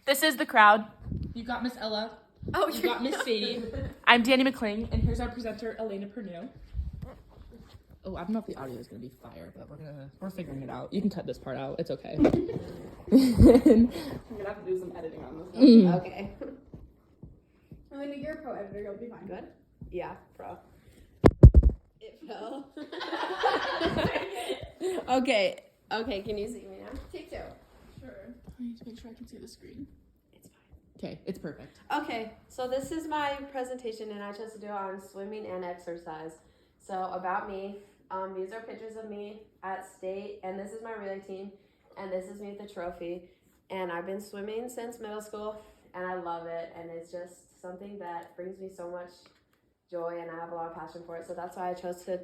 This is the crowd. You got Miss Ella. Oh, you got Miss Sadie. I'm Danny McClain. And here's our presenter, Alaina Perrenoud. Oh, I don't know if the audio is gonna be fire, but we're figuring it out. You can cut this part out. It's okay. I'm gonna have to do some editing on this. Okay. Alaina, you're a pro editor. You'll be fine. Good? Yeah, pro. It fell. Okay, can you see me now? Take two. Sure. I need to make sure I can see the screen. It's fine. Okay, it's perfect. Okay, so this is my presentation, and I chose to do it on swimming and exercise. So about me, these are pictures of me at state, and this is my relay team, and this is me with the trophy. And I've been swimming since middle school, and I love it, and it's just something that brings me so much joy, and I have a lot of passion for it. So that's why I chose to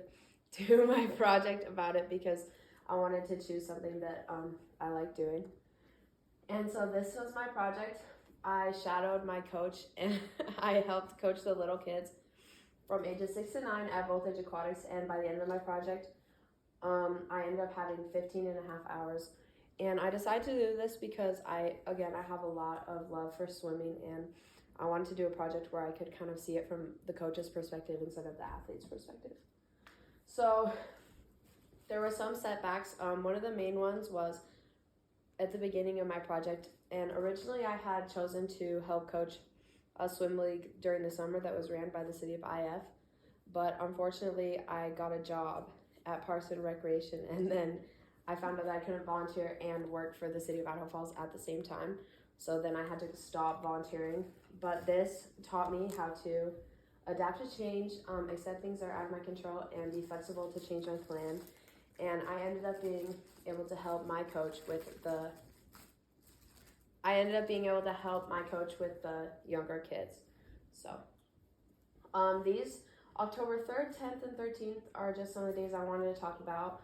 do my project about it, because I wanted to choose something that I like doing. And so this was my project. I shadowed my coach, and I helped coach the little kids from ages 6 to 9 at Voltage Aquatics, and by the end of my project, I ended up having 15 and a half hours. And I decided to do this because I have a lot of love for swimming, and I wanted to do a project where I could kind of see it from the coach's perspective instead of the athlete's perspective. So there were some setbacks. One of the main ones was at the beginning of my project, and originally I had chosen to help coach a swim league during the summer that was ran by the city of IF, but unfortunately I got a job at Parks and Recreation, and then I found out that I couldn't volunteer and work for the city of Idaho Falls at the same time, so then I had to stop volunteering. But this taught me how to adapt to change, accept things that are out of my control, and be flexible to change my plan. And I ended up being able to help my coach with the younger kids. So these October 3rd, 10th, and 13th are just some of the days I wanted to talk about.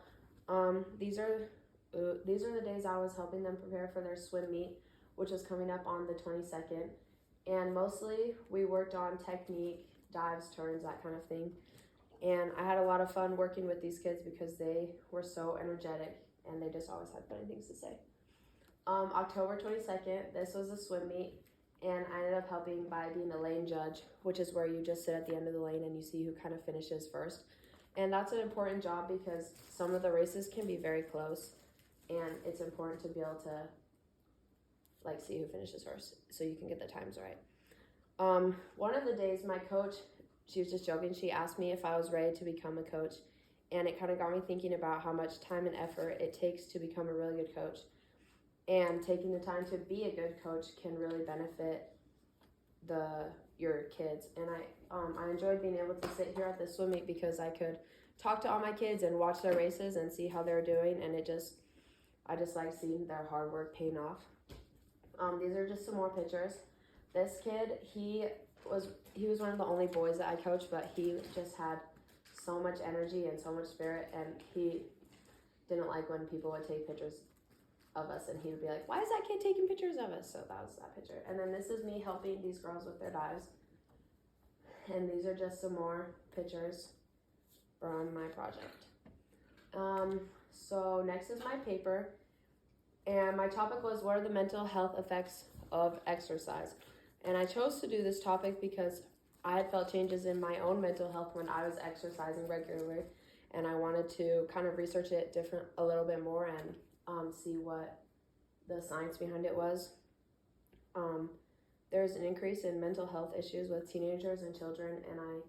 These are the days I was helping them prepare for their swim meet, which is coming up on the 22nd. And mostly we worked on technique, dives, turns, that kind of thing. And I had a lot of fun working with these kids because they were so energetic and they just always had funny things to say. October 22nd, this was a swim meet, and I ended up helping by being a lane judge, which is where you just sit at the end of the lane and you see who kind of finishes first. And that's an important job because some of the races can be very close, and it's important to be able to see who finishes first so you can get the times right. One of the days my coach, she was just joking, she asked me if I was ready to become a coach, and it kind of got me thinking about how much time and effort it takes to become a really good coach. And taking the time to be a good coach can really benefit your kids. And I enjoyed being able to sit here at the swim meet because I could talk to all my kids and watch their races and see how they're doing, and I just like seeing their hard work paying off. These are just some more pictures. This kid, he was one of the only boys that I coached, but he just had so much energy and so much spirit, and he didn't like when people would take pictures of us, and he would be like, why is that kid taking pictures of us? So that was that picture. And then this is me helping these girls with their dives. And these are just some more pictures from my project. So next is my paper. And my topic was, what are the mental health effects of exercise? And I chose to do this topic because I had felt changes in my own mental health when I was exercising regularly. And I wanted to kind of research it a little bit more and see what the science behind it was. There's an increase in mental health issues with teenagers and children, and I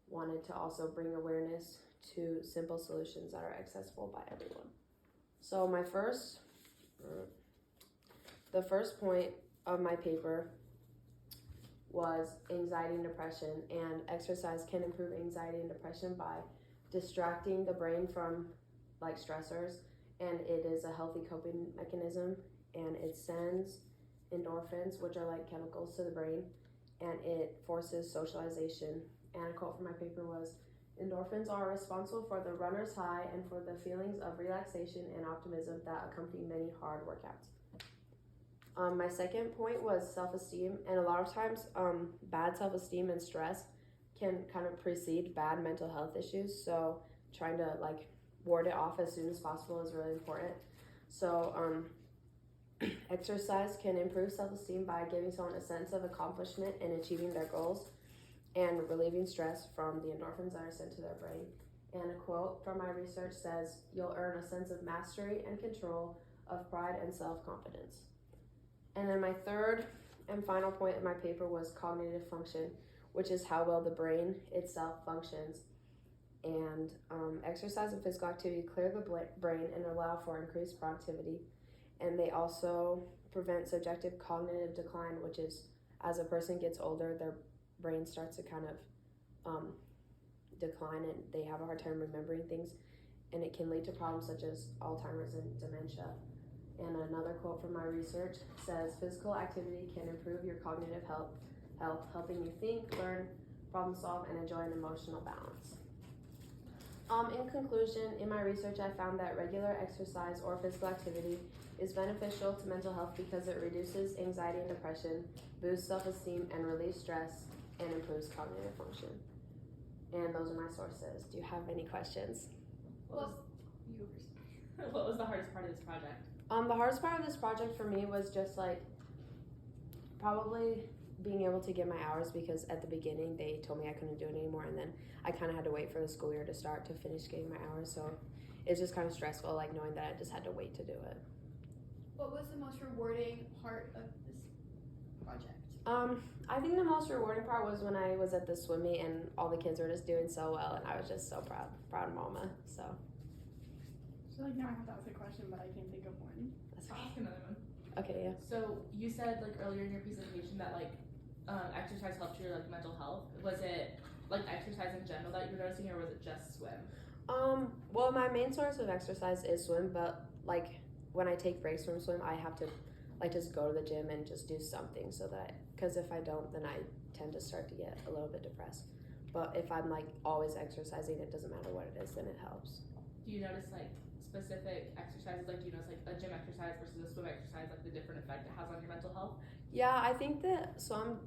wanted to also bring awareness to simple solutions that are accessible by everyone. So the first point of my paper was anxiety and depression, and exercise can improve anxiety and depression by distracting the brain from stressors, and it is a healthy coping mechanism, and it sends endorphins, which are like chemicals, to the brain, and it forces socialization. And a quote from my paper was, endorphins are responsible for the runner's high and for the feelings of relaxation and optimism that accompany many hard workouts. My second point was self-esteem, and a lot of times bad self-esteem and stress can kind of precede bad mental health issues, so trying to ward it off as soon as possible is really important. So Exercise can improve self-esteem by giving someone a sense of accomplishment in achieving their goals and relieving stress from the endorphins that are sent to their brain. And a quote from my research says, "You'll earn a sense of mastery and control of pride and self-confidence." And then my third and final point in my paper was cognitive function, which is how well the brain itself functions. And exercise and physical activity clear the brain and allow for increased productivity. And they also prevent subjective cognitive decline, which is as a person gets older, their brain starts to kind of decline and they have a hard time remembering things. And it can lead to problems such as Alzheimer's and dementia. And another quote from my research says, "Physical activity can improve your cognitive health, helping you think, learn, problem solve, and enjoy an emotional balance." In conclusion, in my research, I found that regular exercise or physical activity is beneficial to mental health because it reduces anxiety and depression, boosts self-esteem, and relieves stress, and improves cognitive function. And those are my sources. Do you have any questions? What was the hardest part of this project? The hardest part of this project for me was just like probably being able to get my hours, because at the beginning they told me I couldn't do it anymore, and then I kind of had to wait for the school year to start to finish getting my hours. So it's just kind of stressful, like knowing that I just had to wait to do it. What was the most rewarding part of this project? I think the most rewarding part was when I was at the swim meet and all the kids were just doing so well, and I was just so proud mama. So I feel like now I have to ask a question, but I can't think of one. that's I'll okay. ask another one. Okay, yeah. So you said like earlier in your presentation that like exercise helped your like mental health. Was it like exercise in general that you were noticing, or was it just swim? Well, my main source of exercise is swim, but like when I take breaks from swim, I have to like just go to the gym and just do something, so that, because if I don't, then I tend to start to get a little bit depressed. But if I'm like always exercising, it doesn't matter what it is, then it helps. Do you notice like specific exercises, like do you notice like a gym exercise versus a swim exercise, like the different effect it has on your mental health? Yeah, I think that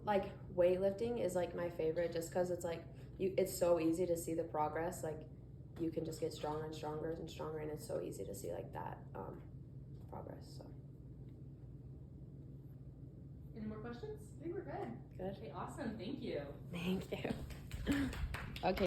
like weightlifting is like my favorite, just because it's like it's so easy to see the progress. Like you can just get stronger and stronger and stronger, and it's so easy to see like that progress. So Any more questions? I think we're good. good. Okay, awesome. Thank you. Thank you. Okay.